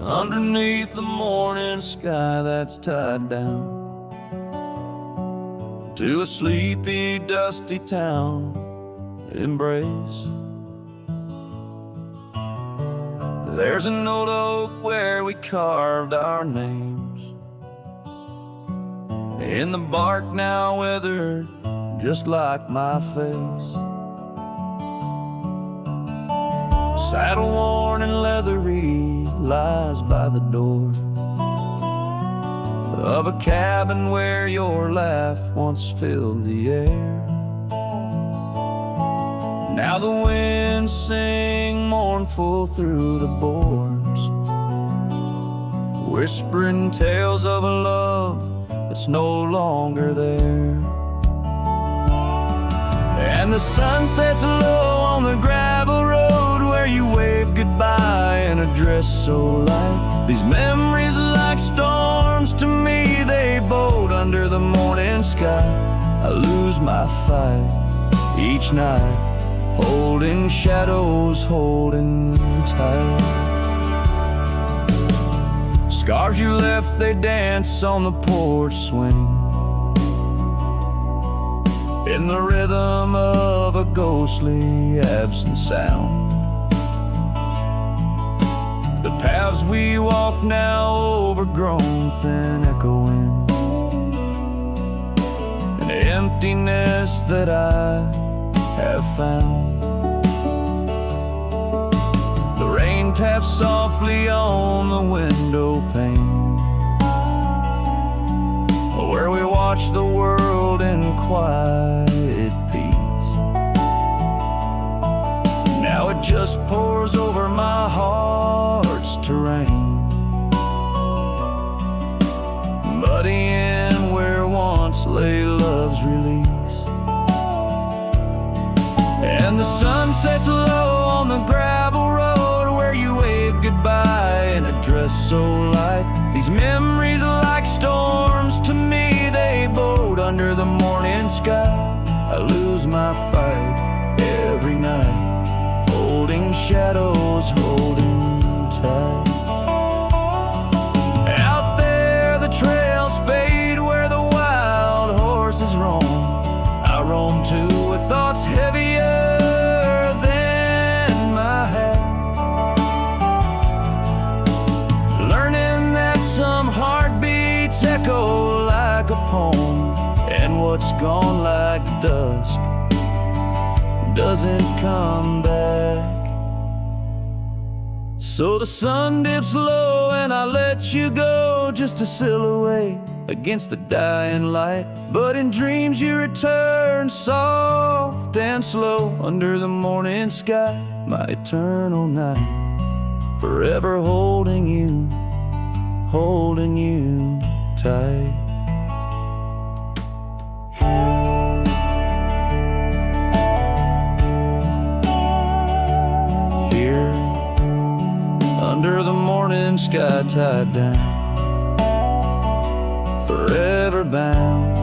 underneath the morning sky that's tied down to a sleepy, dusty town, Immerse. There's an old oak where we carved our names, in the bark now weathered just like my face. Saddle worn and leathery lies by the door of a cabin where your laugh once filled the air. Now the winds sing mournful through the boards, whispering tales of a love that's no longer there. And the sun sets low on the gravel road where you wave goodbye in a dress so light. These memories are like storms to me, they boat under the morning sky. I lose my fight each night, holding shadows, holding tight. Scars you left, they dance on the porch swing, in the rhythm of a ghostly absent sound. The paths we walk now overgrown, thin echoing, an emptiness that I have found. The rain taps softly on the window pane, where we watch the world in quiet peace. Now it just pours over my heart's terrain, muddying where once lay love's release. And the sun sets low on the gravel road where you wave goodbye in a dress so light. These memories are like storms to me, they boat under the morning sky. I lose my fight every night, holding shadows, holding tight. Out there the trails fade where the wild horses roam. I roam too with thoughts heavier than my head, learning that some heartbeats echo like a poem, and what's gone like dusk doesn't come back. So the sun dips low and I let you go, just a silhouette against the dying light. But in dreams you return, soft and slow, under the morning sky, my eternal night, forever holding you tight. Here, under the morning sky, tied down, forever bound,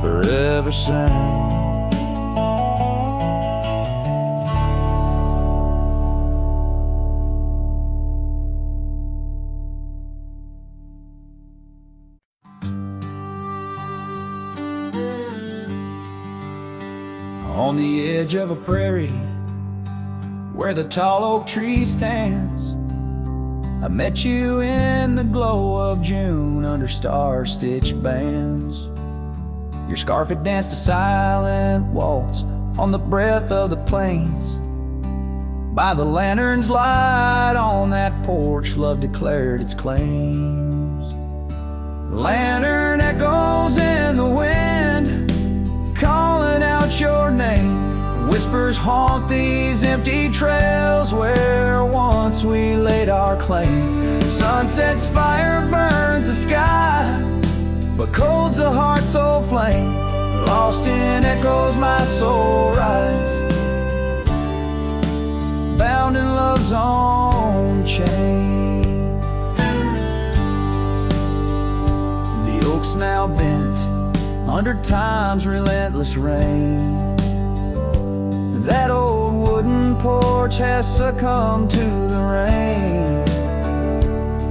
forever sound. On the edge of a prairie, where the tall oak tree stands, I met you in the glow of June under star-stitched bands. Your scarf had danced a silent waltz on the breath of the plains. By the lantern's light on that porch, love declared its claims. Lantern echoes in the wind, calling out your name. Whispers haunt these empty trails where once we laid our claim. Sunset's fire burns the sky, but cold's the heart so flame. Lost in echoes my soul rides, bound in love's own chain. The oak's now bent under time's relentless rain. That old wooden porch has succumbed to the rain.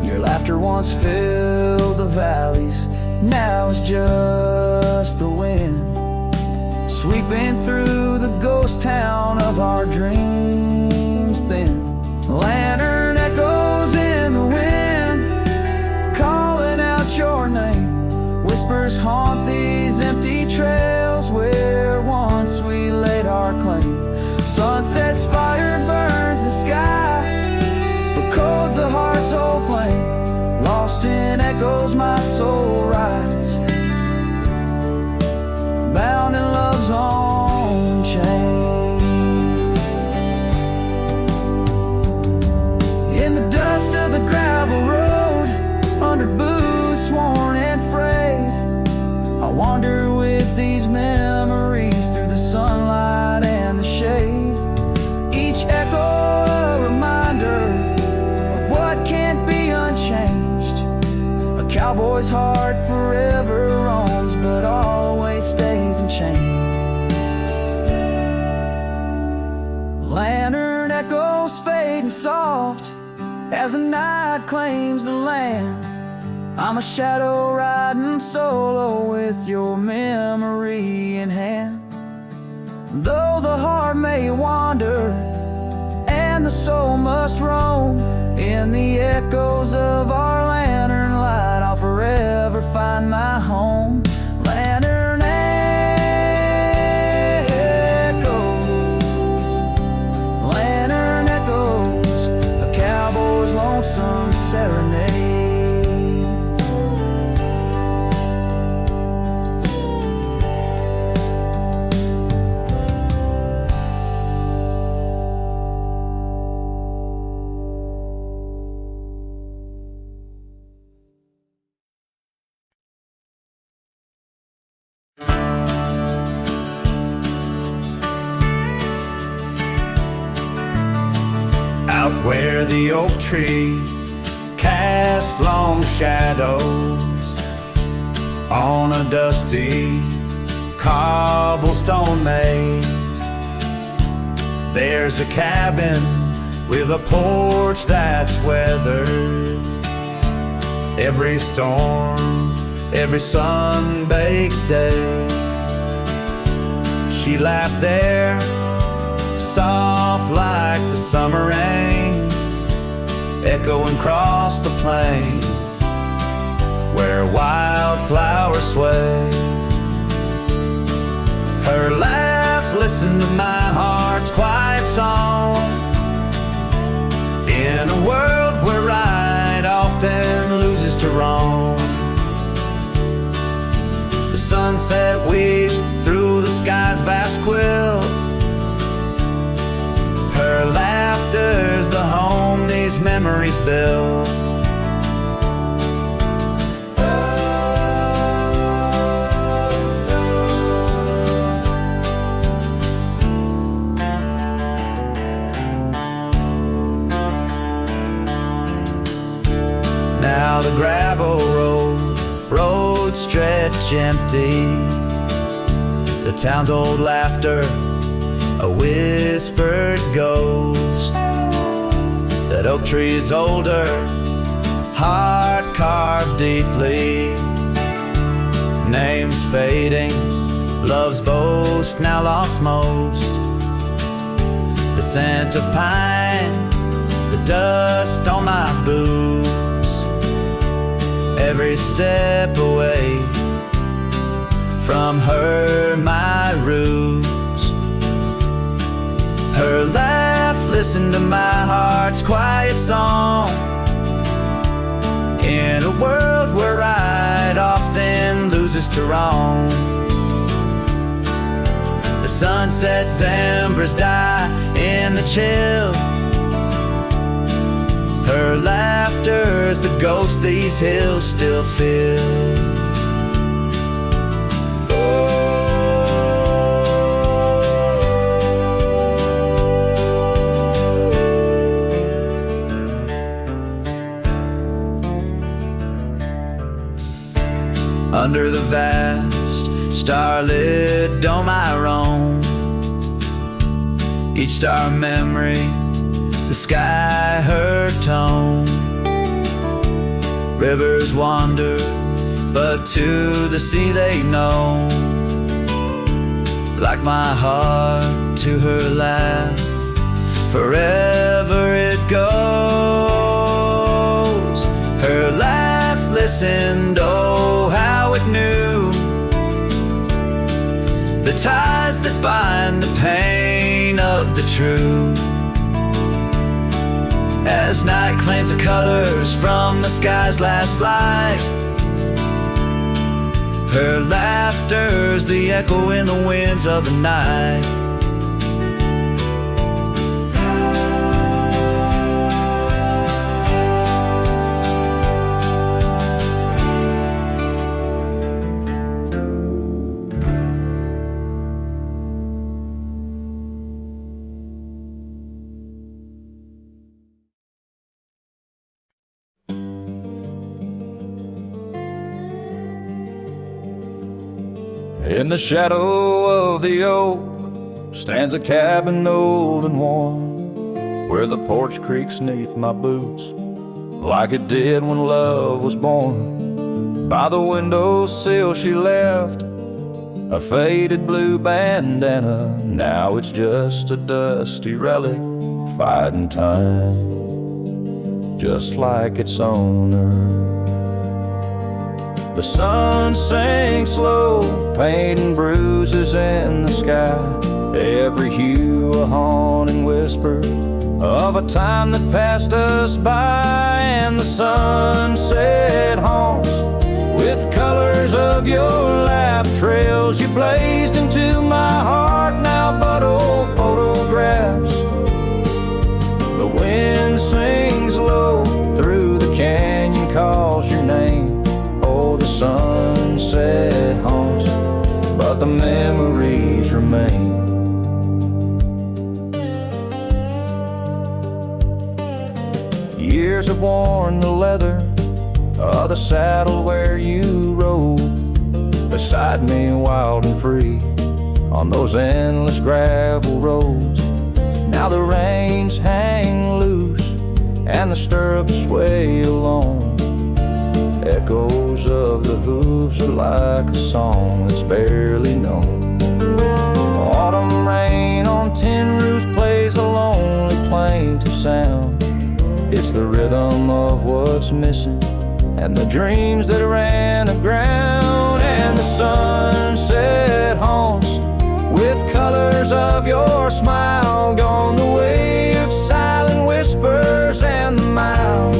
Your laughter once filled the valleys, now it's just the wind sweeping through the ghost town of our dreams thin. Lantern echoes in the wind, calling out your name. Whispers haunt these empty trails where once we laid our claim. Sunset's fire burns the sky, but cold's the heart's old flame. Lost in echoes my soul rides, bound in love's own chain. In the dust of the gravel road, under boots worn and frayed, I wander with these memories through the sunlight and the shade. Each echo a reminder of what can't be unchanged. A cowboy's heart forever roams, but always stays unchained. Lantern echoes fading soft as the night claims the land. I'm a shadow riding solo with your memory in hand. Though the heart may wander and the soul must roam, in the echoes of our lantern light I'll forever find my home. Lantern echoes, lantern echoes, a cowboy's lonesome serenade. Out where the oak tree cast long shadows on a dusty cobblestone maze, there's a cabin with a porch that's weathered every storm, every sun-baked day. She laughed there, soft like the summer rain, echoing across the plains where wildflowers sway. Her laugh listened to my heart's quiet song, in a world where right often loses to wrong. The sunset weaves through the sky's vast quilt. Her laughter's the home these memories build. Now the gravel roads stretch empty, the town's old laughter a whispered ghost. That oak tree is older, heart carved deeply, names fading, love's boast now lost most. The scent of pine, the dust on my boots, every step away from her my roots. Her laugh listened to my heart's quiet song, in a world where right often loses to wrong. The sunset's embers die in the chill. Her laughter's the ghost these hills still fill. Under the vast starlit dome I roam, each star a memory, the sky her tone. Rivers wander, but to the sea they know. Like my heart to her laugh, forever it goes. Her laugh listened, oh how it knew the ties that bind the pain of the true. As night claims the colors from the sky's last light, her laughter's the echo in the winds of the night. In the shadow of the oak stands a cabin old and warm, where the porch creaks neath my boots like it did when love was born. By the windowsill she left a faded blue bandana. Now it's just a dusty relic fighting time, just like its owner. The sun sinks low, painting bruises in the sky. Every hue a haunting whisper of a time that passed us by. And the sunset haunts with colors of your lap, trails you blazed into my heart, now but old photographs. The wind sings low through the canyon, calls your name. The sunset haunts, but the memories remain. Years have worn the leather of the saddle where you rode beside me, wild and free, on those endless gravel roads. Now the reins hang loose and the stirrups sway along. Echoes of the hooves are like a song that's barely known. Autumn rain on tin roofs plays a lonely plaintive sound. It's the rhythm of what's missing and the dreams that ran aground. And the sunset haunts with colors of your smile, gone the way of silent whispers and the miles.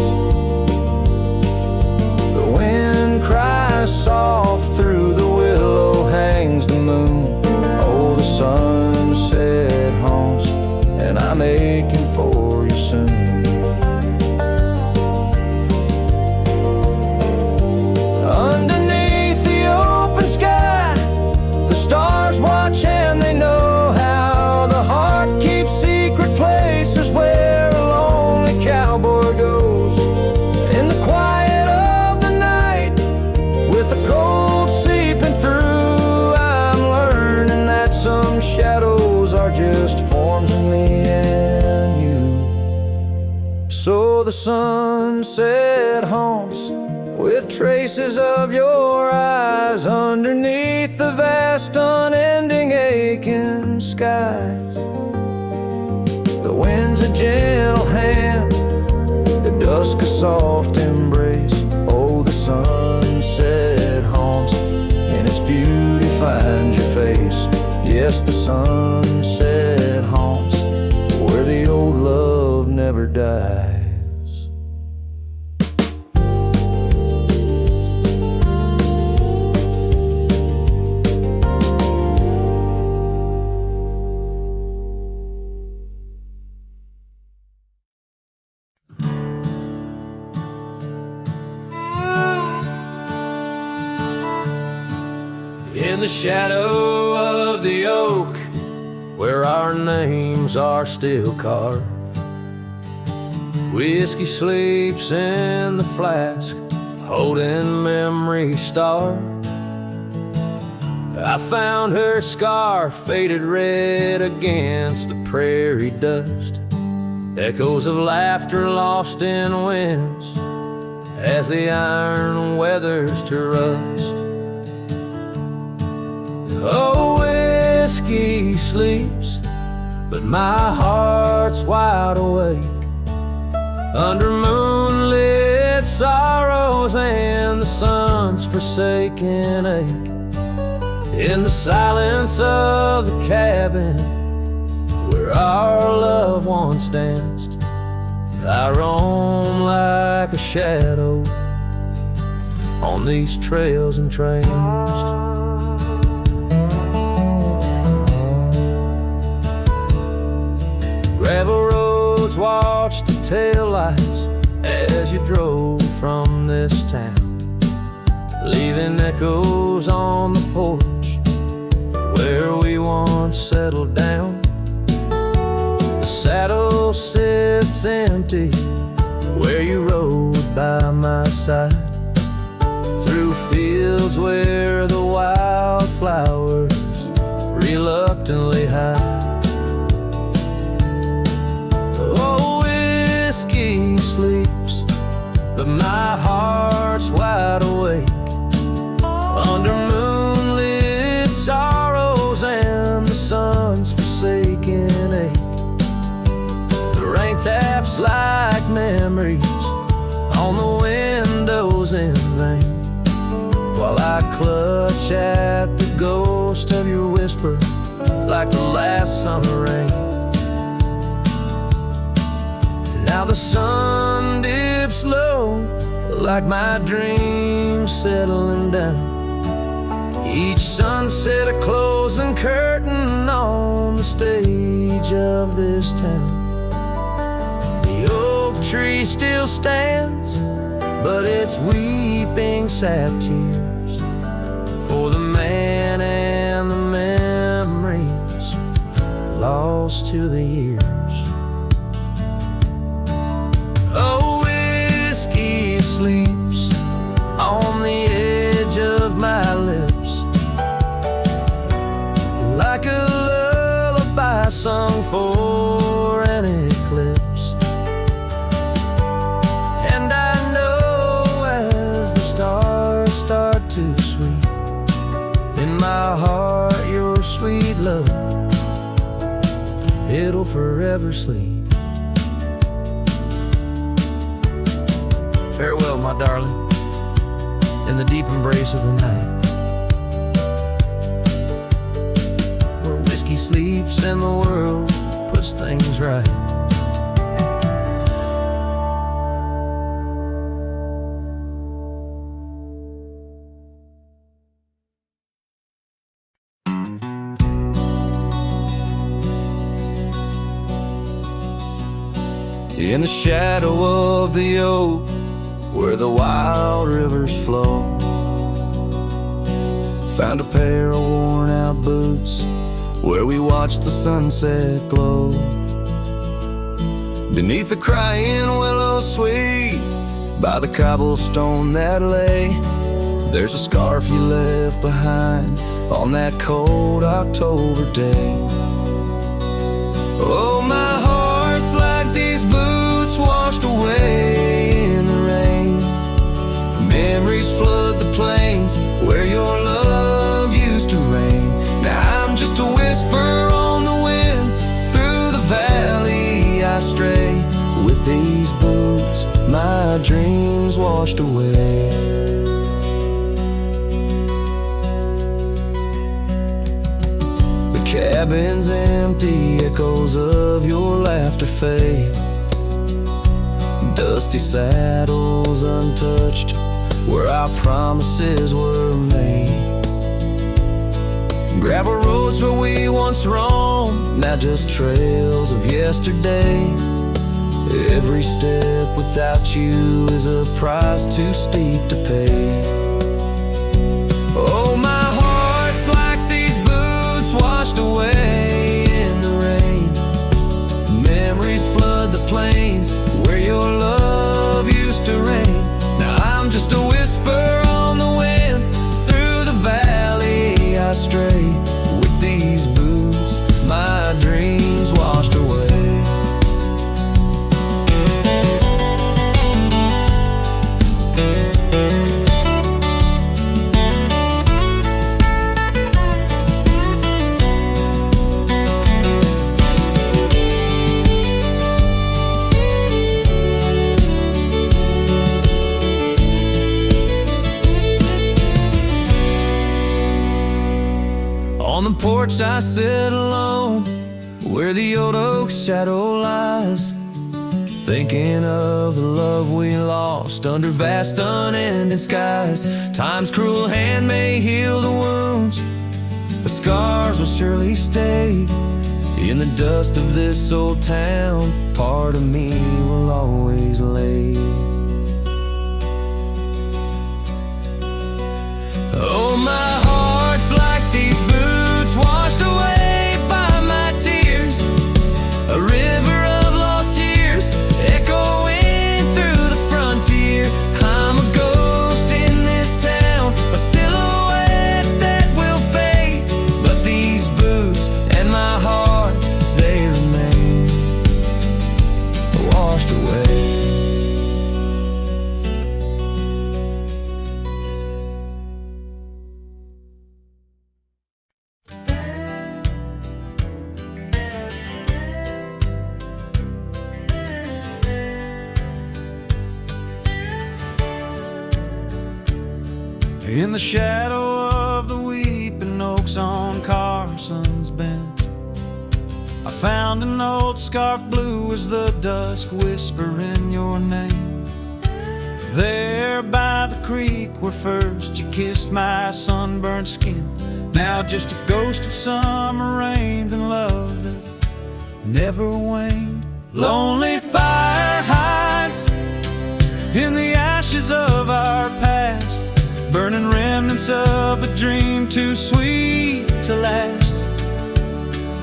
Cries soft through the willow, hangs the moon. Oh, the sunset haunts, and I'm aching for you soon. Underneath the open sky, the stars watch and they know how the heart keeps secret places where a lonely cowboy goes. In the quiet shadows are just forms of me and you. So the sunset haunts with traces of your eyes underneath the vast unending aching skies. The wind's a gentle hand, the dusk a soft embrace. Oh, the sunset haunts, and its beauty finds your face. Yes, the sunset haunts where the old love never dies. In the shadow of the oak, where our names are still carved, whiskey sleeps in the flask, holding memory starved. I found her scar faded red against the prairie dust, echoes of laughter lost in winds, as the iron weathers to rust. Oh, whiskey sleeps, but my heart's wide awake under moonlit sorrows and the sun's forsaken ache. In the silence of the cabin where our loved ones danced, I roam like a shadow on these trails entranced. Gravel roads watch the taillights as you drove from this town, leaving echoes on the porch where we once settled down. The saddle sits empty where you rode by my side, through fields where the wildflowers reluctantly hide. Oh, whiskey sleeps, but my heart's wide awake under moonlit sorrows and the sun's forsaken ache. The rain taps like memories on the windows in vain, while I clutch at the ghost of your whisper like the last summer rain. Now the sun dips low like my dreams settling down. Each sunset a closing curtain on the stage of this town. The oak tree still stands, but it's weeping sap tears for the man and the memories lost to the years. Oh, whiskey sleeps on the edge of my lips like a lullaby sung for an eclipse. And I know as the stars start to sweep in my heart, your sweet love, it'll forever sleep. Farewell, my darling, in the deep embrace of the night, where whiskey sleeps and the world puts things right. In the shadow of the oak where the wild rivers flow, found a pair of worn out boots where we watched the sunset glow. Beneath the crying willow sweet by the cobblestone that lay, there's a scarf you left behind on that cold October day. Oh, my heart's like these boots washed away in the rain. Memories flood the plains where your love used to reign. Now I'm just a whisper on the wind, through the valley I stray. With these boots my dreams washed away. The cabin's empty, echoes of your laughter fade. Dusty saddles untouched where our promises were made. Gravel roads where we once roamed, now just trails of yesterday. Every step without you is a price too steep to pay. Oh, my heart's like these boots washed away in the rain. Memories flood the plains where your love used to reign. Now I'm just a whisper on the wind, through the valley I stray. With these boots my dreams washed away. porch I sit alone, where the old oak shadow lies, thinking of the love we lost under vast unending skies. Time's cruel hand may heal the wounds, but scars will surely stay. In the dust of this old town, part of me will always lay. Oh, my heart's like these boots washed away by my tears, a river of lost years echoing through the frontier. I'm a ghost in this town, a silhouette that will fade, but these boots and my heart, they remain washed away. In the shadow of the weeping oaks on Carson's Bend, I found an old scarf blue as the dusk whispering your name. There by the creek where first you kissed my sunburned skin, now just a ghost of summer rains and love that never waned. Lonely fire hides in the ashes of our past, burning remnants of a dream too sweet to last.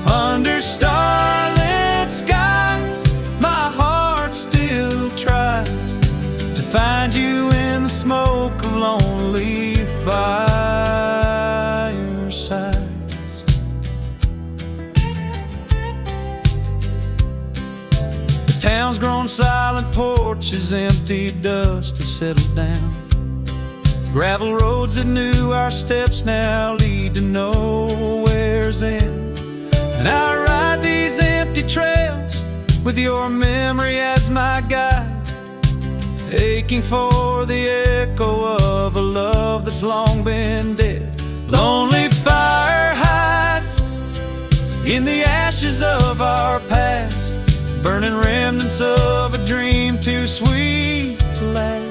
Under starlit skies, my heart still tries to find you in the smoke of lonely firesides. The town's grown silent, porches empty, dust has settled down. Gravel roads that knew our steps now lead to nowhere's end. And I ride these empty trails with your memory as my guide, aching for the echo of a love that's long been dead. Lonely fire hides in the ashes of our past, burning remnants of a dream too sweet to last.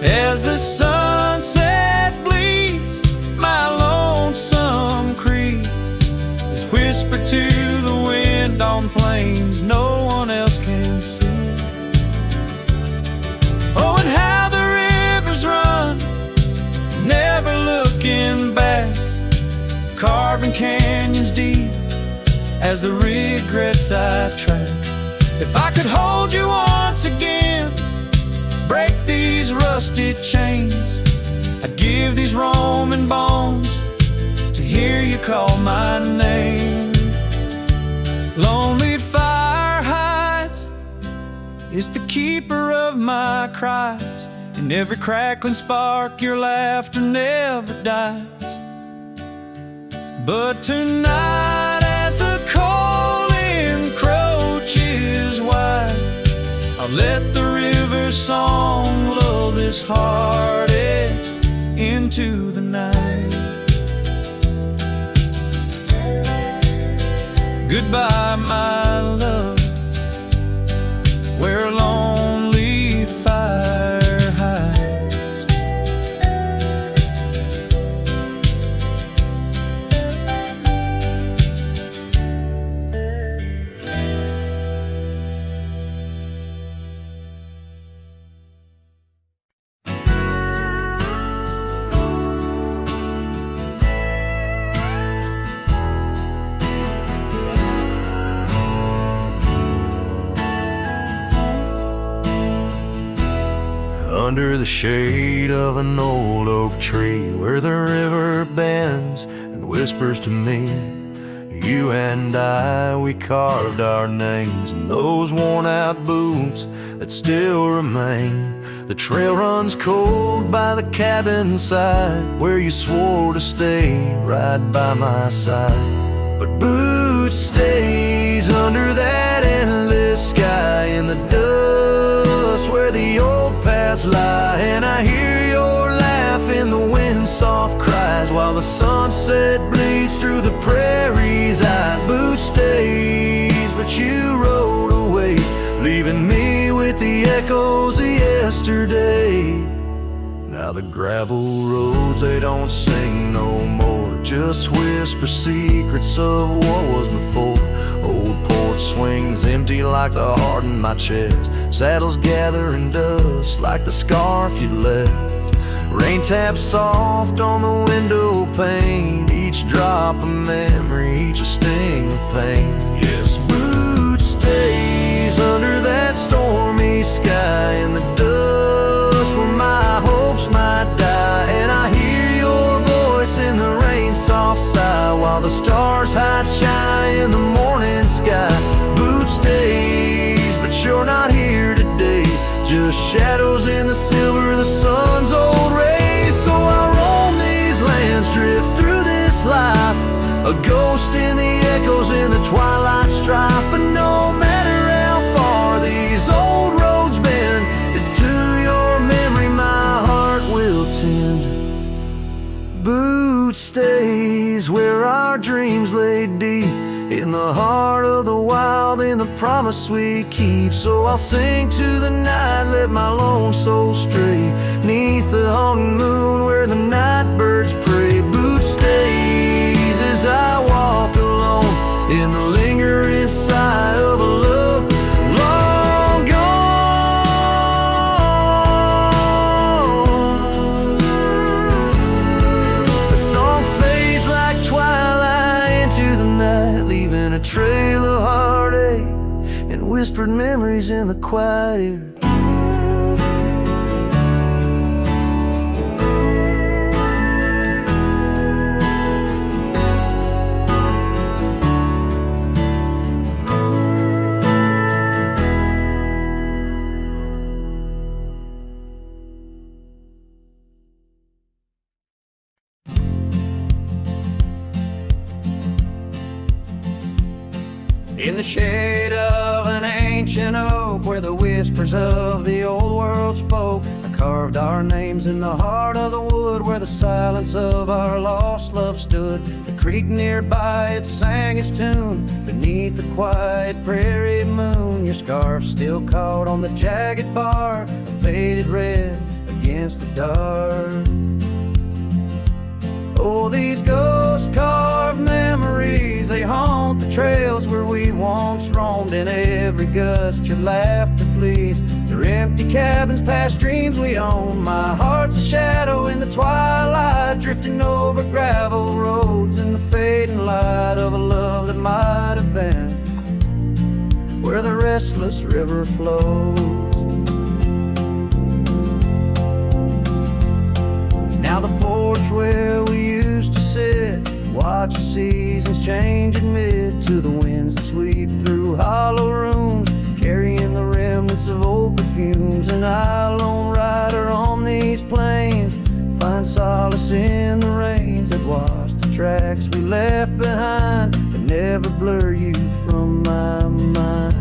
As the sunset bleeds, my lonesome creed is whispered to the wind on plains no one else can see. Oh, and how the rivers run, never looking back, carving canyons deep as the regrets I've tracked. If I could hold you once again, break these rusted chains, I'd give these Roman bones to hear you call my name. Lonely fire hides is the keeper of my cries. In every crackling spark your laughter never dies. But tonight as the cold encroaches wide, I'll let the river's song lull this heartache into the night. Goodbye, my love, where a lonely fire hides. Under the shade of an old oak tree, where the river bends and whispers to me, you and I, we carved our names in those worn out boots that still remain. The trail runs cold by the cabin side, where you swore to stay right by my side. But Boots stays under that endless sky in the dust where the old paths lie, and I hear your laugh in the wind soft cry skies while the sunset bleeds through the prairie's eyes. Boot stays, but you rode away, leaving me with the echoes of yesterday. Now the gravel roads, they don't sing no more, just whisper secrets of what was before. Old porch swings empty like the heart in my chest. Saddles gathering dust like the scarf you left. Rain taps soft on the window pane, each drop a memory, each a sting of pain. Yes, boot stays under that stormy sky in the dust where my hopes might die. And I hear your voice in the rain soft sigh while the stars hide shy in the morning sky. Boot stays, but you're not here today, just shadows in the silver of the sun's old rays. So I roam these lands, drift through this life, a ghost in the echoes in the twilight strife. But no matter how far these old roads bend, it's to your memory my heart will tend. Boot stays where our dreams lay deep, in the heart of the wild, in the promise we keep. So I'll sing to the night, let my lone soul stray, neath the haunting moon where the night birds pray. Boot stays as I walk alone in the lingering sigh of a love long gone. The song fades like twilight into the night, leaving a trail of heartache and whispered memories in the quiet air. In the shade of an ancient oak where the whispers of the old world spoke, I carved our names in the heart of the wood where the silence of our lost love stood. The creek nearby, it sang its tune beneath the quiet prairie moon. Your scarf still caught on the jagged bark, a faded red against the dark. Oh, these ghost-carved memories, they haunt the trails where we once roamed. In every gust your laughter flees, through empty cabins past dreams we own. My heart's a shadow in the twilight, drifting over gravel roads in the fading light of a love that might have been where the restless river flows. Now the porch where we used to sit, watch the seasons change amid to the winds that sweep through hollow rooms, carrying the remnants of old perfumes. And I, lone rider on these plains, find solace in the rains that wash the tracks we left behind, but never blur you from my mind.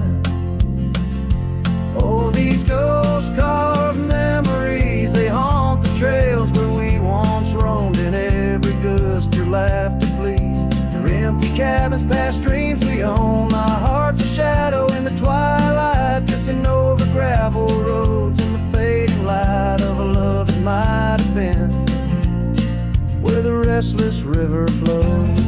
Oh, these ghost-carved memories, they haunt the trails where we once roamed. In every gust your laughter flees, through empty cabins past dreams we own. My heart's a shadow in the twilight, drifting over gravel roads in the fading light of a love that might have been where the restless river flows.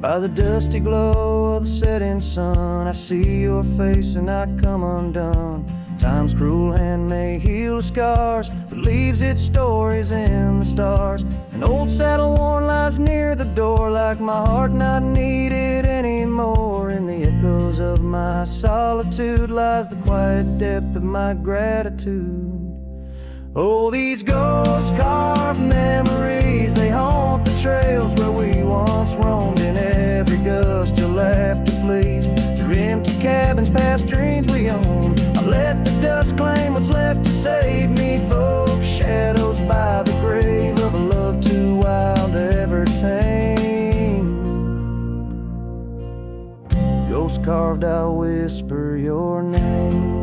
By the dusty glow of the setting sun, I see your face and I come undone. Time's cruel hand may heal the scars, but leaves its stories in the stars. An old saddle worn lies near the door, like my heart not needed anymore. In the echoes of my solitude lies the quiet depth of my gratitude. Oh, these ghost-carved memories, they haunt the trails where we once roamed. In every gust your laughter flees, through empty cabins past dreams we own. I let the dust claim what's left to save me, folks. Shadows by the grave of a love too wild carved, I'll whisper your name.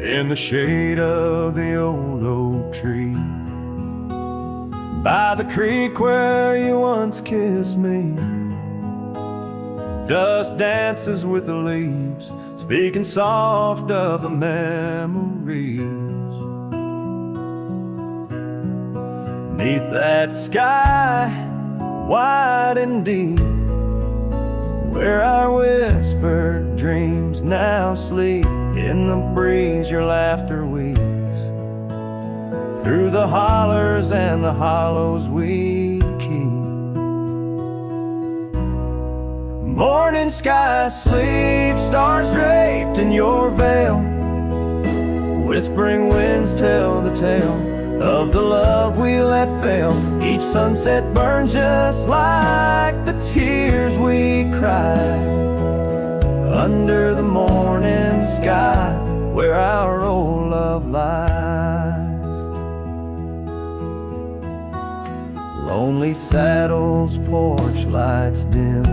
In the shade of the old oak tree, by the creek where you once kissed me, dust dances with the leaves, speaking soft of the memories. Neath that sky, wide and deep, where our whispered dreams now sleep, in the breeze your laughter weaves, through the hollers and the hollows we keep. Morning sky sleep, stars draped in your veil, whispering winds tell the tale of the love we let fail. Each sunset burns just like the tears we cried under the morning sky, where our old love lies. Lonely saddles, porch lights dim,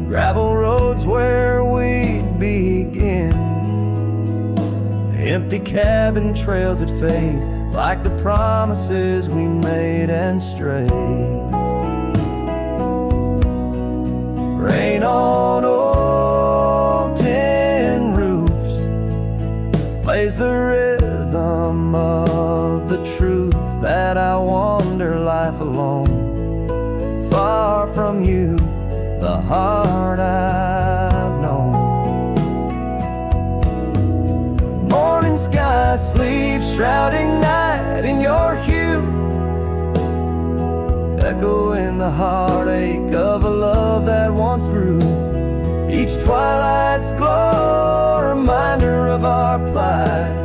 gravel roads where we'd begin, empty cabin trails that fade like the promises we made and strayed. Rain on old tin roofs plays the rhythm of the truth that I wander life alone, far from you, the heart I've known. Morning sky sleeps, shrouding night in your hue, echoing the heartache of a love that once grew. Each twilight's glow, a reminder of our plight.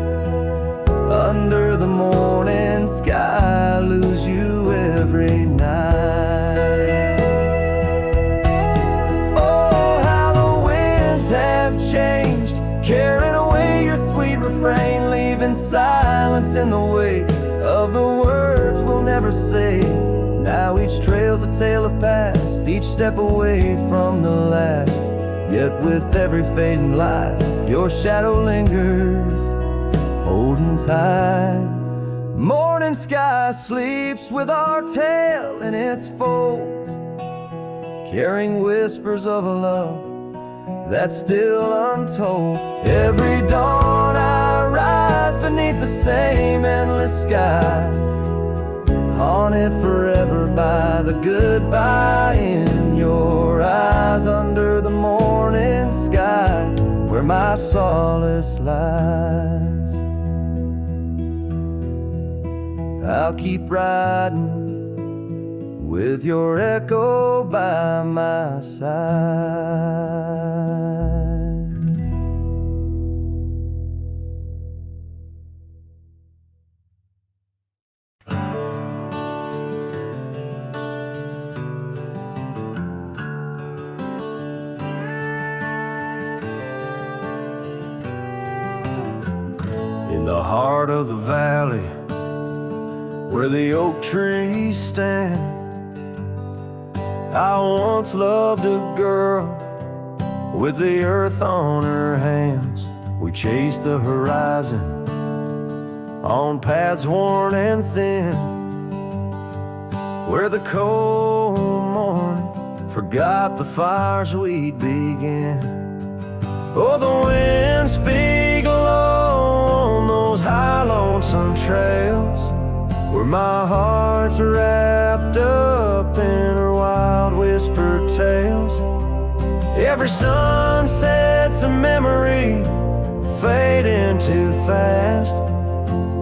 Under the morning sky, I lose you every night. Oh, how the winds have changed, carrying away your sweet refrain, leaving silence in the wake of the words we'll never say. Now each trail's a tale of past, each step away from the last. Yet with every fading light, your shadow lingers, holding tight. Morning sky sleeps with our tale in its folds, carrying whispers of a love that's still untold. Every dawn I rise beneath the same endless sky, haunted forever by the goodbye in your eyes. Under the morning sky, where my solace lies, I'll keep riding with your echo by my side. In the heart of the valley, where the oak trees stand, I once loved a girl with the earth on her hands. We chased the horizon on paths worn and thin, where the cold morning forgot the fires we'd began. Oh, the winds speak low on those high lonesome trails, where my heart's wrapped up in her wild whispered tales. Every sunset's a memory fading too fast,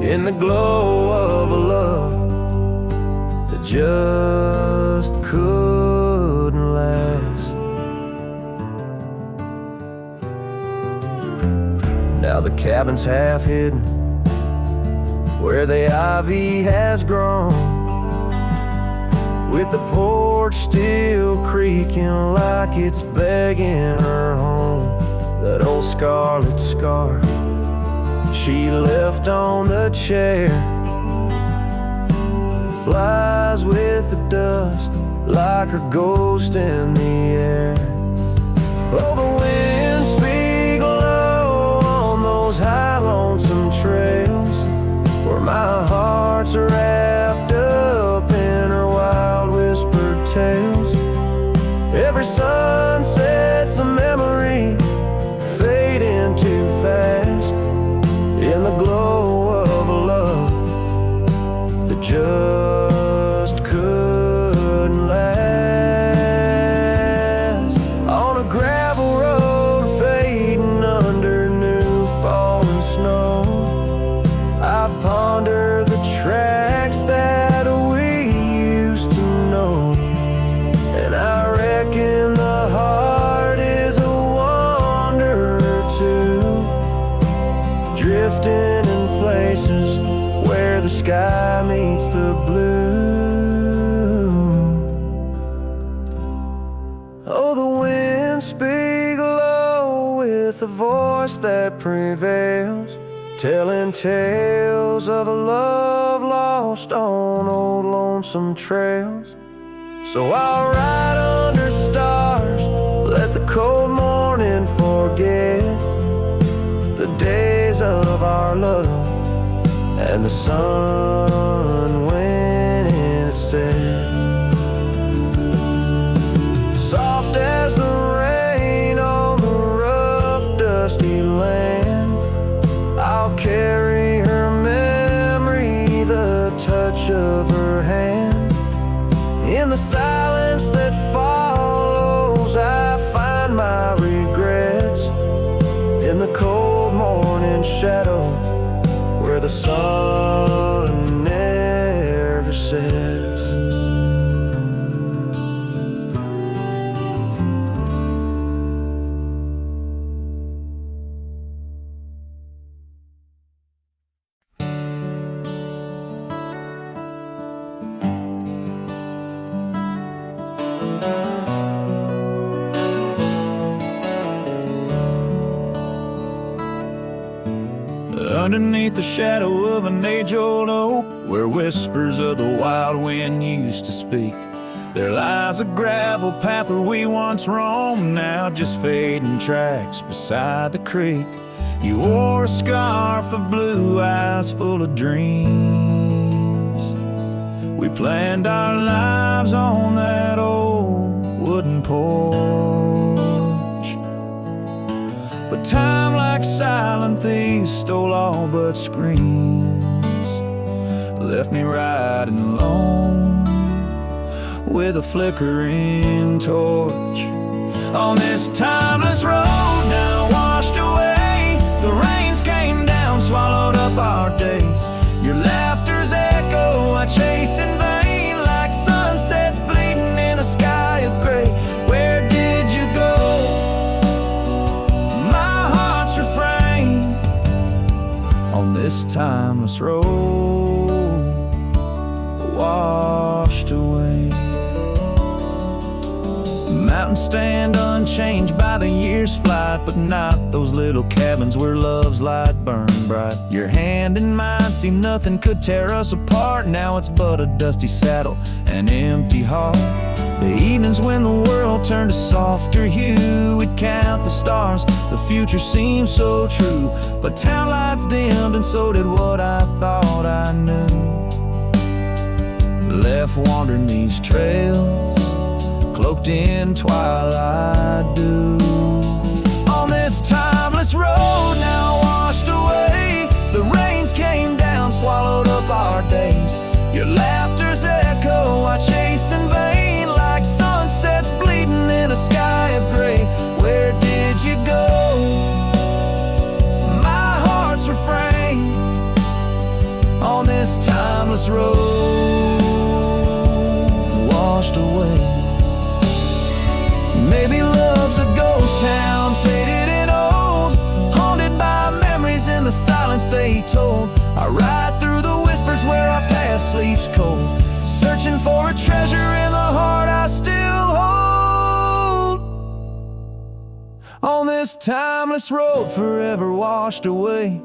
in the glow of a love that just couldn't last. Now the cabin's half hidden where the ivy has grown, with the porch porch still creaking like it's begging her home. That old scarlet scarf she left on the chair flies with the dust like her ghost in the air. Oh, the winds speak low on those high lonesome trails where my heart's wrapped up in her wild whispered tales. Every sunset's a memory fading too fast in the glow of a love that just couldn't last. On a gravel road fading under new fallen snow, I ponder the tracks that we used to know. And I reckon the heart is a wanderer too, drifting in places where the sky meets the blue. Oh, the winds speak low with a voice that prevails, telling tales of a love lost on old lonesome trails. So I'll ride under stars, let the cold morning forget the days of our love and the sun when it set. Soft as the rain on the rough dusty land, I'll carry her memory, the touch of her hand. In the silence that follows, I find my regrets in the cold morning shadow where the sun never sets. Underneath the shadow of an age-old oak, where whispers of the wild wind used to speak, there lies a gravel path where we once roamed, now just fading tracks beside the creek. You wore a scarf of blue eyes full of dreams. We planned our lives on that old wooden porch, but time like silent thieves stole all but screams, left me riding alone with a flickering torch. On this timeless road now washed away, the rains came down, swallowed up our days. Your laughter's echo I chase in vain, like sunsets bleeding in a sky of gray. Where did you go? My heart's refrain on this timeless road washed away. Mountains stand unchanged by the year's flight, but not those little cabins where love's light burned bright. Your hand in mine, see nothing could tear us apart. Now it's but a dusty saddle, an empty heart. The evenings when the world turned a softer hue, we'd count the stars, the future seemed so true. But town lights dimmed and so did what I thought I knew. Left wandering these trails, cloaked in twilight dew. On this timeless road now washed away, the rains came down, swallowed up our days. Your laughter's echo I chase in vain, like sunsets bleeding in a sky of gray. Where did you go? My heart's refrain on this timeless road washed away. Maybe love's a ghost town, faded and old, haunted by memories in the silence they told. I ride through the whispers where our past sleeps cold. searching for a treasure in the heart I still hold. On this timeless road forever washed away,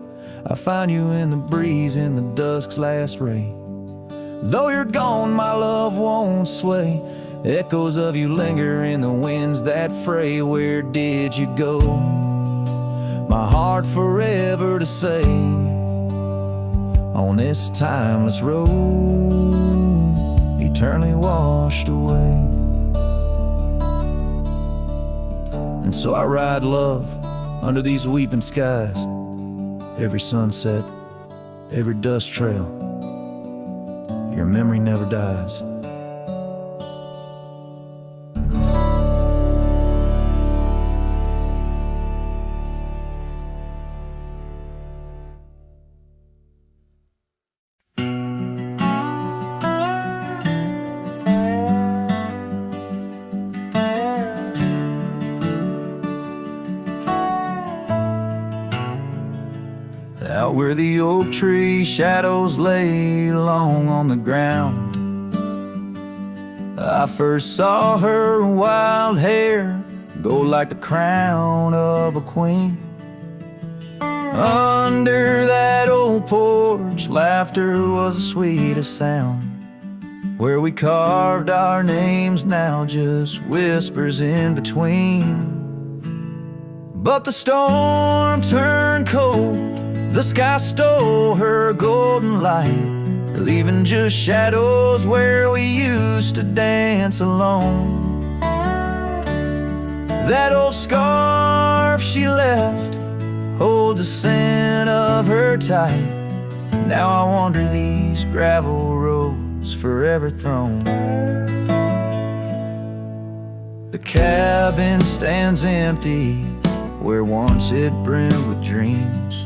I find you in the breeze in the dusk's last ray. Though you're gone, my love won't sway. Echoes of you linger in the winds that fray. Where did you go? My heart forever to say. On this timeless road, eternally washed away. And so I ride love under these weeping skies. Every sunset, every dust trail, your memory never dies. Out where the oak tree shadows lay long on the ground, I first saw her wild hair go like the crown of a queen. Under that old porch, laughter was the sweetest sound. Where we carved our names, now just whispers in between. But the storm turned cold, the sky stole her golden light, leaving just shadows where we used to dance alone. That old scarf she left holds the scent of her tight. Now I wander these gravel roads forever thrown. The cabin stands empty where once it brimmed with dreams.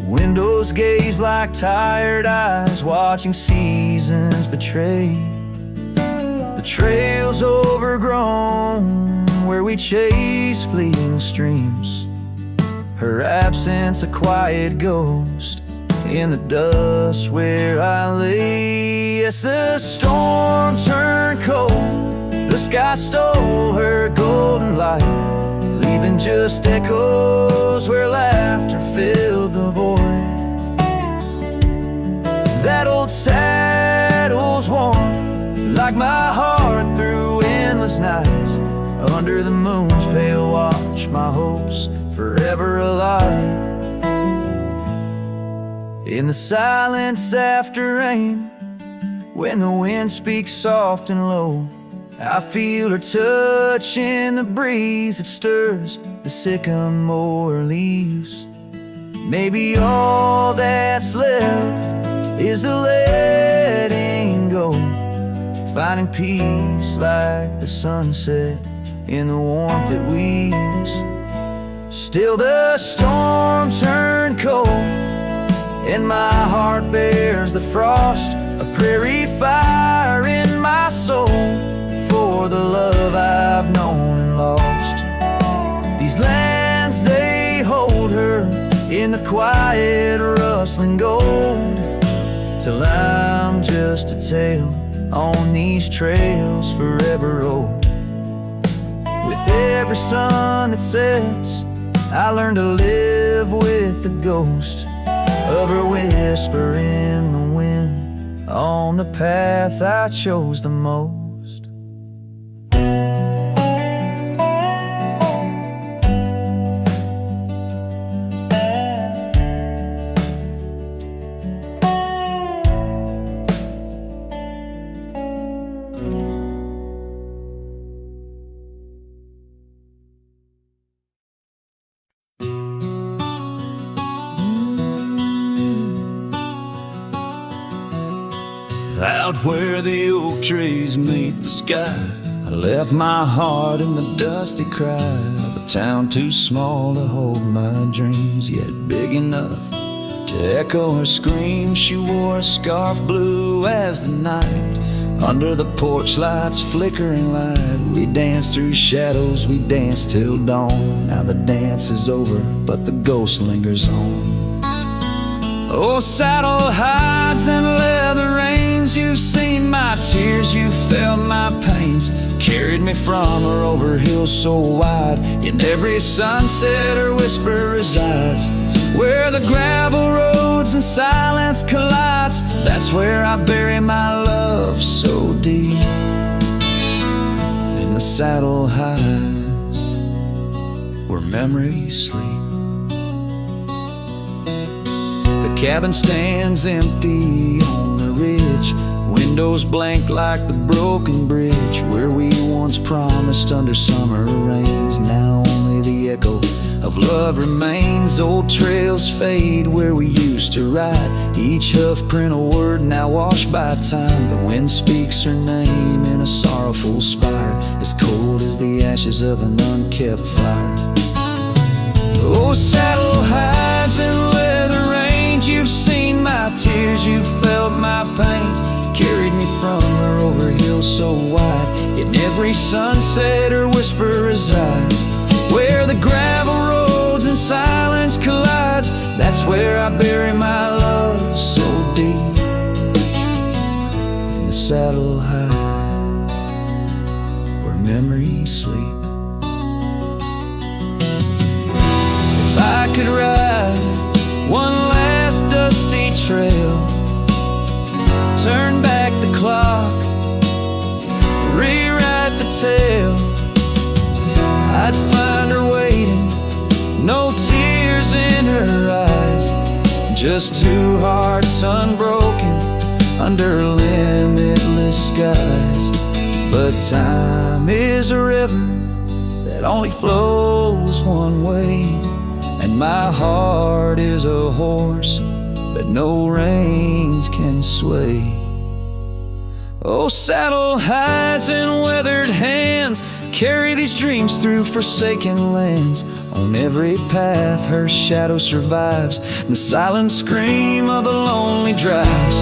Windows gaze like tired eyes watching seasons betray. The trail's overgrown where we chase fleeting streams. Her absence a quiet ghost in the dust where I lay. Yes, the storm turned cold, the sky stole her golden light, leaving just echoes where laughter filled the void. That old saddle's warm like my heart through endless nights. Under the moon's pale watch, my hopes forever alive. In the silence after rain, when the wind speaks soft and low, I feel her touch in the breeze that stirs the sycamore leaves. Maybe all that's left is a letting go, finding peace like the sunset in the warmth it weaves. Still the storm turned cold, and my heart bears the frost, a prairie fire in my soul for the love I've known and lost. These lands, they hold her in the quiet rustling gold, till I'm just a tale on these trails forever old. With every sun that sets, I learn to live with the ghost of her whisper in the wind on the path I chose the most. Out where the oak trees meet the sky, I left my heart in the dusty cry of a town too small to hold my dreams, yet big enough to echo her scream. She wore a scarf blue as the night, under the porch lights flickering light. We danced through shadows, we danced till dawn. Now the dance is over, but the ghost lingers on. Oh, saddle hides and leather reins, rains, you've seen my tears, you've felt my pains, carried me from or over hills so wide. In every sunset or whisper resides, where the gravel roads and silence collides. That's where I bury my love so deep, in the saddle hides where memories sleep. The cabin stands empty on the ridge, windows blank like the broken bridge where we once promised under summer rains. Now only the echo of love remains. Old trails fade where we used to ride, each hoof print a word now washed by time. The wind speaks her name in a sorrowful spire, as cold as the ashes of an unkept fire. Oh, saddle hides and leather reins, you've seen my tears, you've felt my pains, carried me from or over hills so wide. In every sunset or whisper resides, where the gravel roads and silence collides. That's where I bury my love so deep, in the saddle hides where memories sleep. If I could ride one last dusty trail, turn back the clock, rewrite the tale, I'd find her waiting, no tears in her eyes, just two hearts unbroken under limitless skies. But time is a river that only flows one way, and my heart is a horse that no reins can sway. Oh, saddle hides and weathered hands carry these dreams through forsaken lands. On every path her shadow survives, the silent scream of the lonely drives.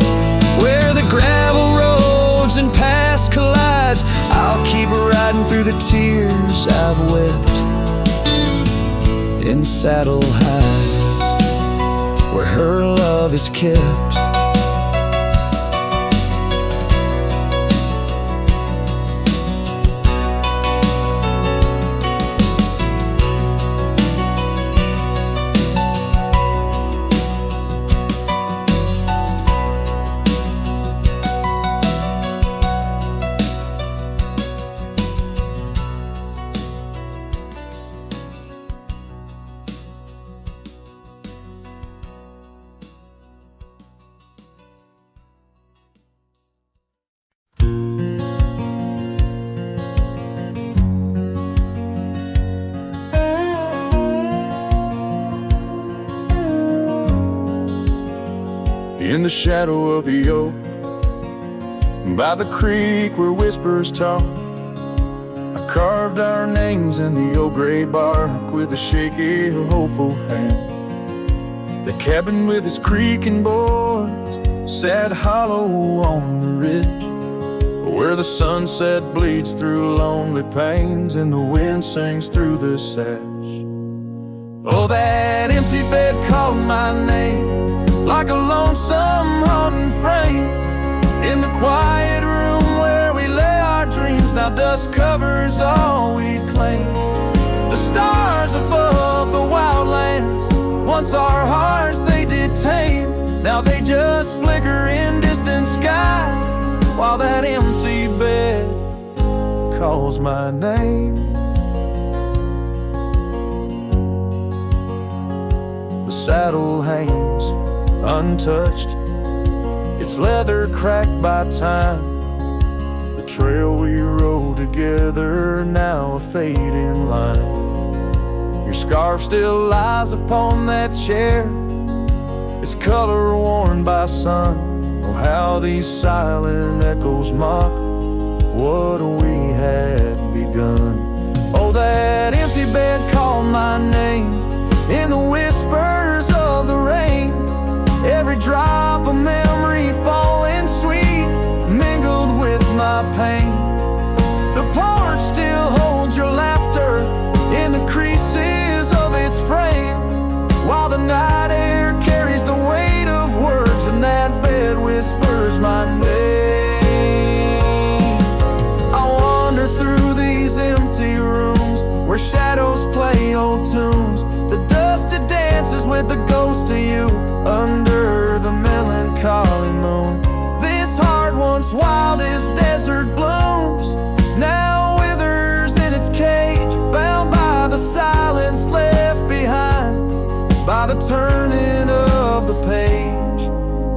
Where the gravel roads and past collides, I'll keep riding through the tears I've wept, in saddle hides where her love is kept. In the shadow of the oak, by the creek where whispers talk, I carved our names in the old gray bark with a shaky, hopeful hand. The cabin with its creaking boards sat hollow on the ridge, where the sunset bleeds through lonely panes and the wind sings through the sash. Oh, that empty bed called my name like a lonesome haunting frame in the quiet room where we lay our dreams. Now dust covers all we claim. The stars above the wildlands, once our hearts they did tame, now they just flicker in distant sky, while that empty bed calls my name. The saddle hangs untouched, its leather cracked by time. The trail we rode together, now a fading line. Your scarf still lies upon that chair, its color worn by sun. Oh, how these silent echoes mock what we had begun. Oh, that empty bed called my name in the whispers of the rain. Every drop of memory falling sweet, mingled with my pain. The porch still holds your laughter in the creases of its frame, while the night air carries the weight of words, and that bed whispers my name.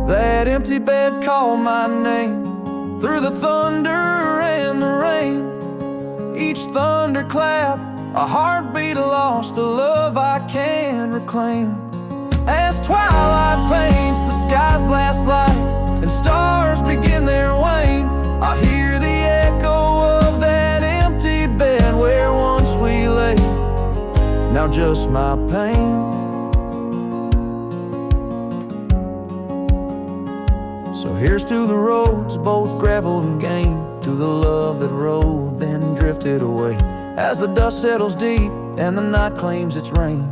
That empty bed called my name through the thunder and the rain. Each thunderclap, a heartbeat lost, a love I can reclaim. As twilight paints the sky's last light and stars begin their wane, I hear the echo of that empty bed where once we lay. Now just my pain. So here's to the roads, both gravel and game, to the love that rode, then drifted away. As the dust settles deep and the night claims its reign,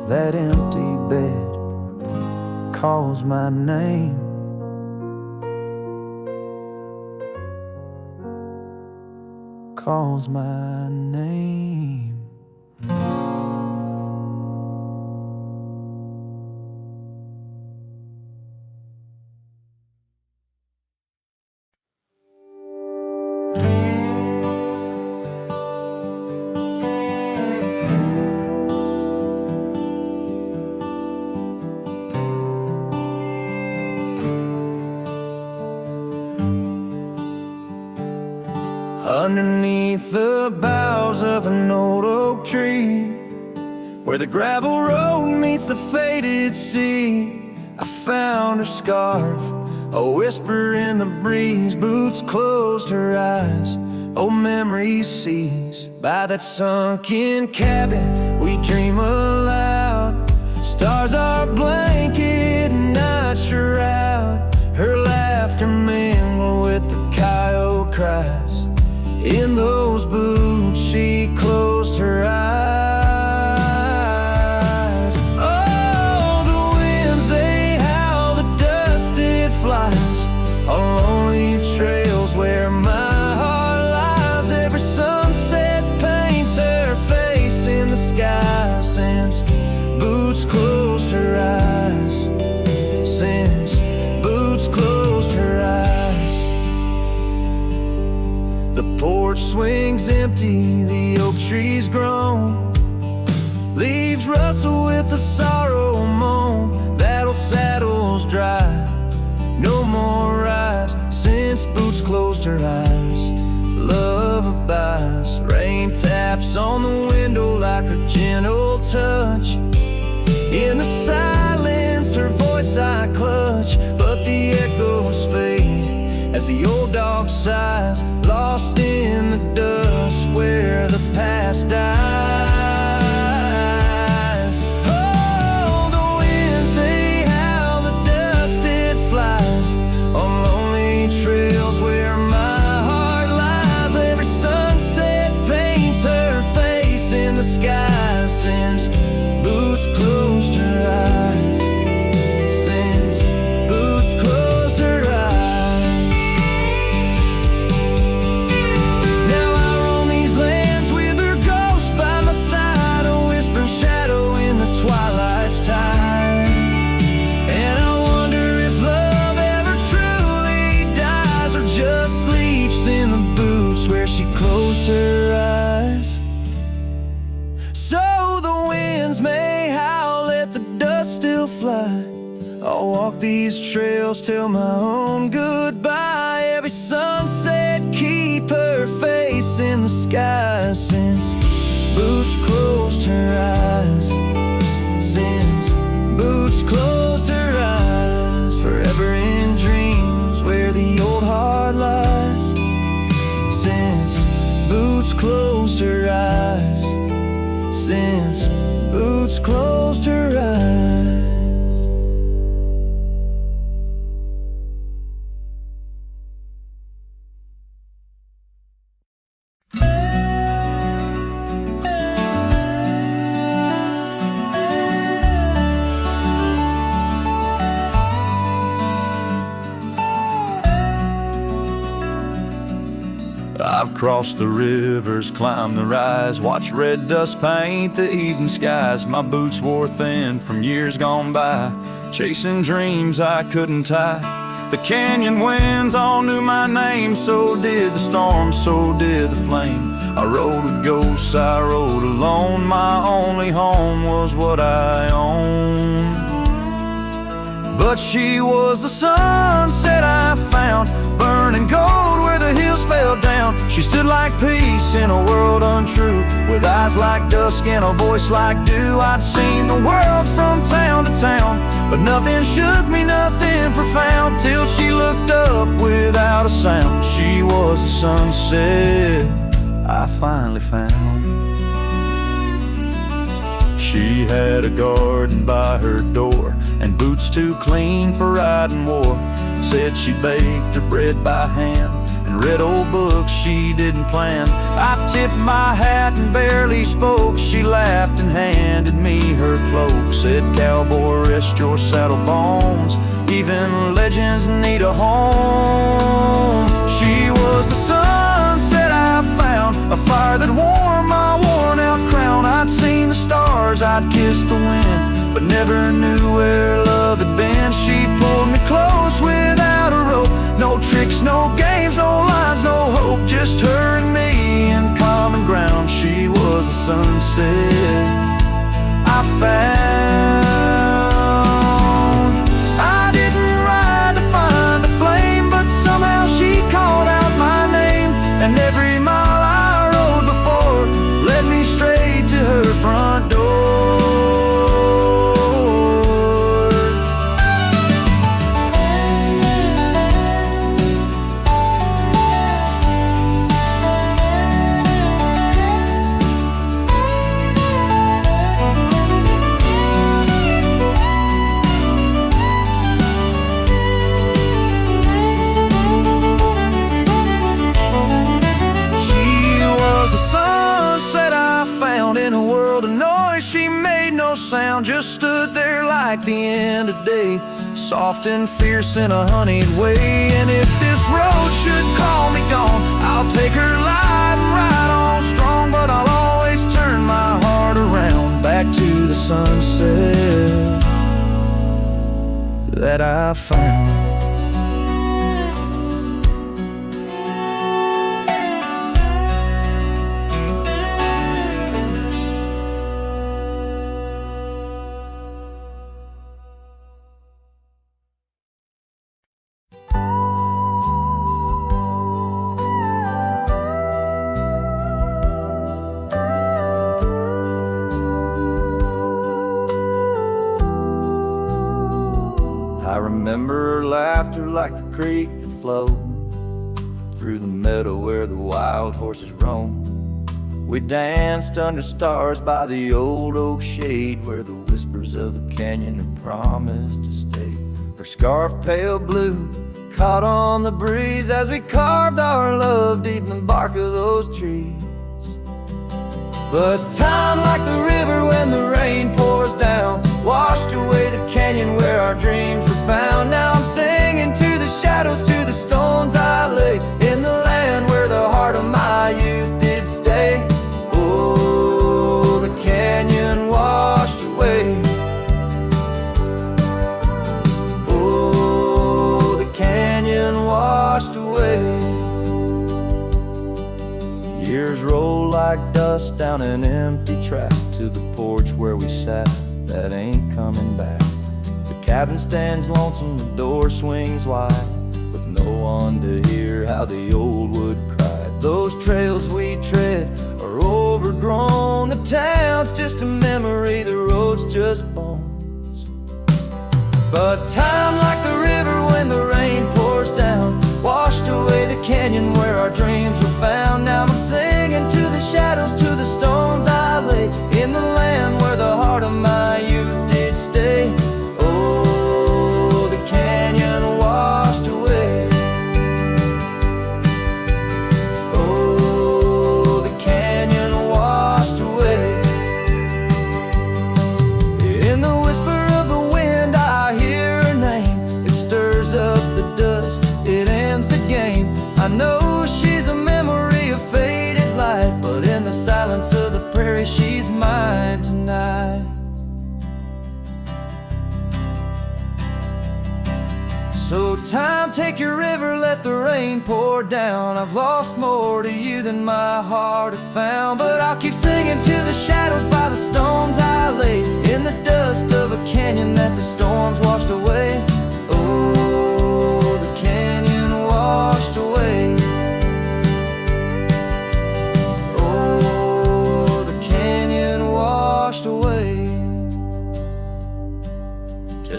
that empty bed calls my name. Calls my name. Underneath the boughs of an old oak tree, where the gravel road meets the faded sea, I found her scarf, a whisper in the breeze. Boots closed her eyes, old memories seized. By that sunken cabin we dream aloud, stars are blanket, night shroud. Her laughter mingle with the coyote cries. In those boots she closed her eyes. Oh, the winds they howl, the dust it flies on lonely trails where my heart lies. Every sunset paints her face in the sky since boots closed her eyes. Since boots closed her eyes. The porch swings empty, the oak tree's grown, leaves rustle with the sorrow moan. That old saddle's dry, no more rides since boots closed her eyes. Love abides, rain taps on the window like her gentle touch. In the silence her voice I clutch, but the echoes fade as the old dog sighs, lost in the dust where the past dies. Oh, the winds they howl, the dust it flies on lonely trails where my heart lies. Every sunset paints her face in the sky since boots closed her eyes. Since boots closed her eyes. Shadow in the twilight's tide, and I wonder if love ever truly dies or just sleeps in the boots where she closed her eyes. So the winds may howl, let the dust still fly. I'll walk these trails till my own goodbye. Every sunset keep her face in the sky since boots closed her eyes. Since boots closed her eyes. Forever in dreams where the old heart lies. Since boots closed her eyes. Since boots closed her eyes. I've crossed the rivers, climbed the rise, watched red dust paint the evening skies. My boots wore thin from years gone by, chasing dreams I couldn't tie. The canyon winds all knew my name, so did the storm, so did the flame. I rode with ghosts, I rode alone, my only home was what I owned. But she was the sunset I found, burning gold where the hills fell down. She stood like peace in a world untrue, with eyes like dusk and a voice like dew. I'd seen the world from town to town, but nothing shook me, nothing profound, till she looked up without a sound. She was the sunset I finally found. She had a garden by her door, and boots too clean for riding war. Said she baked her bread by hand, and read old books she didn't plan. I tipped my hat and barely spoke. She laughed and handed me her cloak. Said, "Cowboy, rest your saddle bones, even legends need a home." She was the sunset I found, a fire that warmed my worn out crown. I'd seen the stars, I'd kissed the wind, but never knew where love had been. She pulled me close without a rope, no tricks, no games, no lines, no hope, just her and me in common ground. She was the sunset I found. I didn't ride to find a flame, but somehow she called out my name, and every mile I rode before led me straight to her front door. In a world of noise, she made no sound, just stood there like the end of day, soft and fierce in a honeyed way. And if this road should call me gone, I'll take her light and ride on strong, but I'll always turn my heart around, back to the sunset that I found. I remember her laughter like the creek that flowed through the meadow where the wild horses roam. We danced under stars by the old oak shade, where the whispers of the canyon had promised to stay. Her scarf pale blue caught on the breeze as we carved our love deep in the bark of those trees. But time, like the river when the rain pours down, washed away the canyon where our dreams were found. Now I'm singing to the shadows, to the stones I lay, in the land where the heart of my youth did stay. Oh, the canyon washed away. Oh, the canyon washed away. Years roll like dust down an empty track to the porch where we sat, that ain't coming back. The cabin stands lonesome, the door swings wide, with no one to hear how the old wood cried. Those trails we tread are overgrown, the town's just a memory, the road's just bones. But time, like the river when the rain pours down, washed away the canyon where our dreams were found. Now I'm singing to the shadows, to the stones I lay, in the land where the heart of my youth did stay. Oh, the canyon washed away. Oh, the canyon washed away. In the whisper of the wind I hear her name, it stirs up the dust, it ends the game. I know she's a memory of faded light, but in the silence of the prairie she's mine tonight. So time, take your river, let the rain pour down. I've lost more to you than my heart had found, but I'll keep singing to the shadows by the stones I lay, in the dust of a canyon that the storms washed away.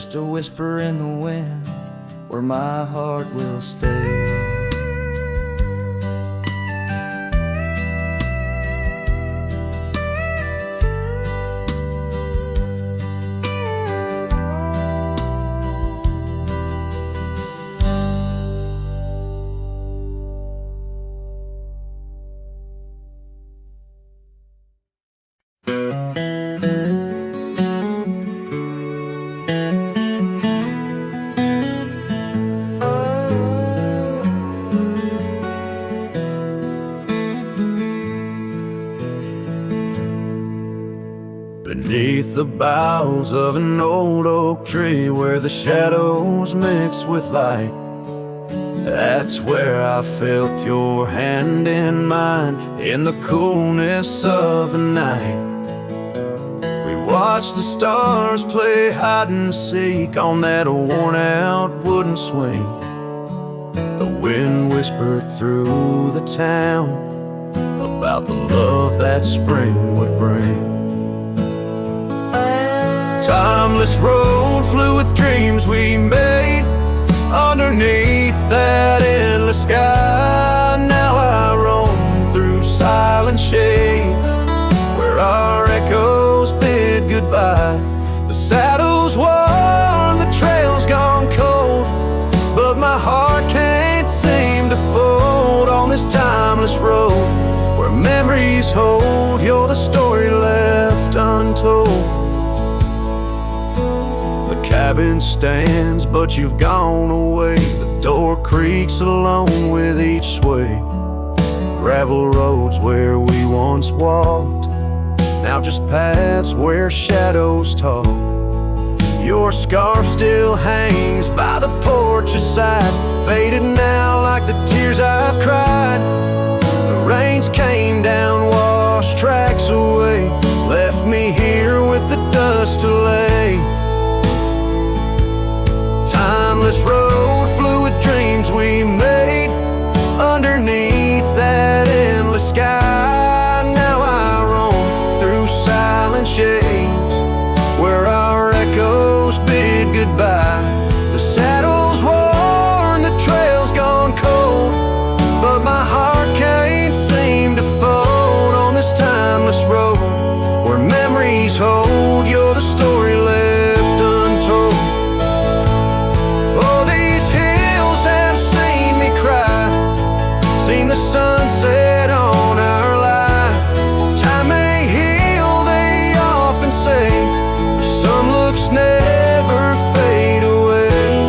just a whisper in the wind where my heart will stay. Beneath the boughs of an old oak tree where the shadows mix with light, that's where I felt your hand in mine in the coolness of the night. We watched the stars play hide and seek on that worn out wooden swing. The wind whispered through the town about the love that spring would bring. Timeless road flew with dreams we made underneath that endless sky. Now I roam through silent shades where our echoes bid goodbye. The saddle's worn, the trail's gone cold, but my heart can't seem to fold on this timeless road where memories hold. You're the story left untold. The cabin stands, but you've gone away. The door creaks alone with each sway. Gravel roads where we once walked, now just paths where shadows talk. Your scarf still hangs by the porch aside, faded now like the tears I've cried. The rains came down, washed tracks away, left me here with the dust to lay. Timeless road flew with dreams we made underneath that endless sky. Now I roam through silent shades where our echoes bid goodbye. The saddle's worn, the trail's gone cold, but my heart can't seem to fold on this timeless road where memories hold. You're the story left untold. Seen the sunset on our line. Time may heal, they often say. Some looks never fade away.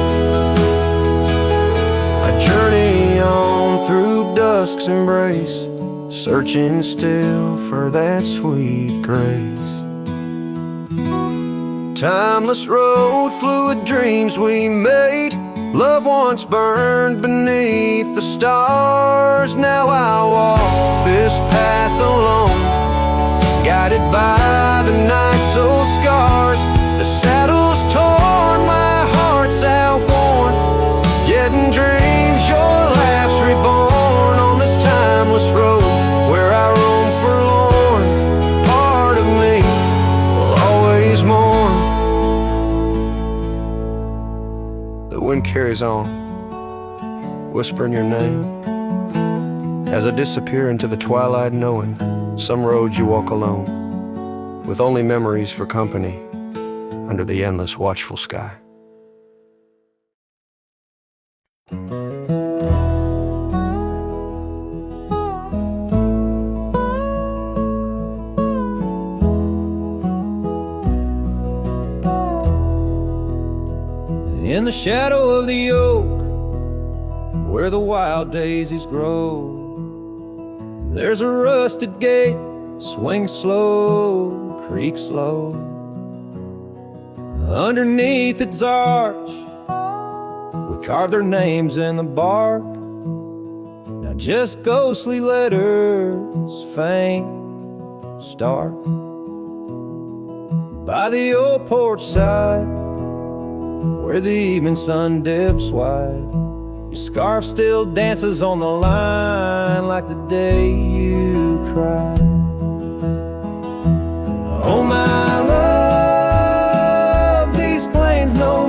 I journey on through dusk's embrace, searching still for that sweet grace. Timeless road flew with dreams we made. Love once burned beneath the stars. Now I walk this path alone, guided by the night's old scars. The saddle's torn, my heart's outworn, yet in dreams your laugh's reborn on this timeless road where I roam forlorn. Part of me will always mourn. The wind carries on, whispering your name as I disappear into the twilight, knowing some roads you walk alone, with only memories for company under the endless watchful sky. In the shadow of the oak, where the wild daisies grow, there's a rusted gate, swings slow, creaks slow. Underneath its arch, we carved their names in the bark. Now just ghostly letters, faint, stark. By the old porch side, where the evening sun dips wide, your scarf still dances on the line like the day you cried. Oh my love, these plains know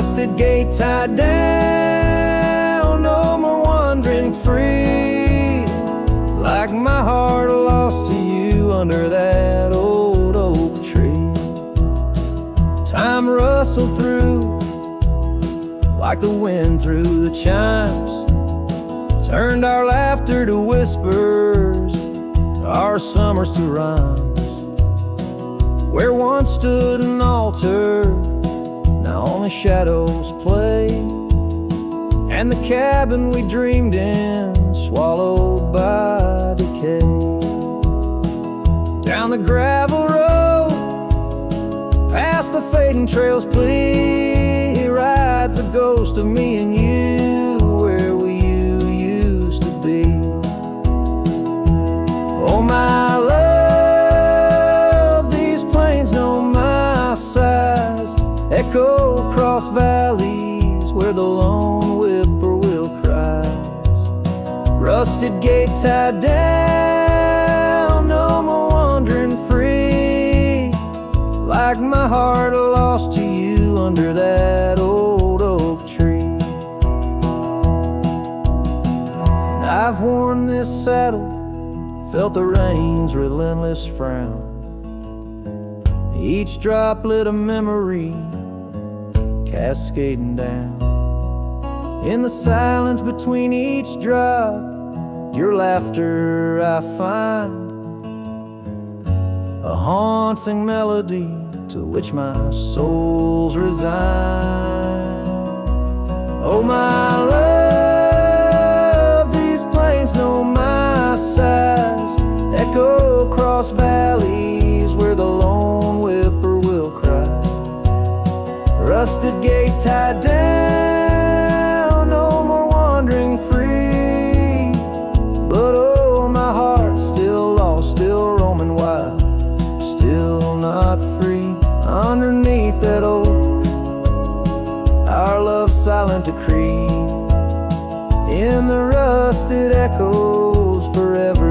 rusted gate tied down, no more wandering free, like my heart lost to you under that old oak tree. Time rustled through like the wind through the chimes, turned our laughter to whispers, our summers to rhymes. Where once stood an altar, now only shadows play, and the cabin we dreamed in swallowed by decay. Down the gravel road, past the fading trails plea, rides the ghost of me and you, where we used to be. Oh my love, these plains know my size, echo across valleys where the lone whippoorwill cries. Rusted gate tied down, no more wandering free, like my heart lost to you under that old oak tree. And I've worn this saddle, felt the rain's relentless frown, each droplet of memory cascading down. In the silence between each drop, your laughter I find, a haunting melody to which my soul's resigned. Oh my love, these plains know my size, echo across valleys where the lone whippoorwill cries. Rusted gate tied down, no more wandering free, but oh, my heart's still lost, still roaming wild, still not free. Underneath that oak, our love's silent decree, in the rusted echoes forever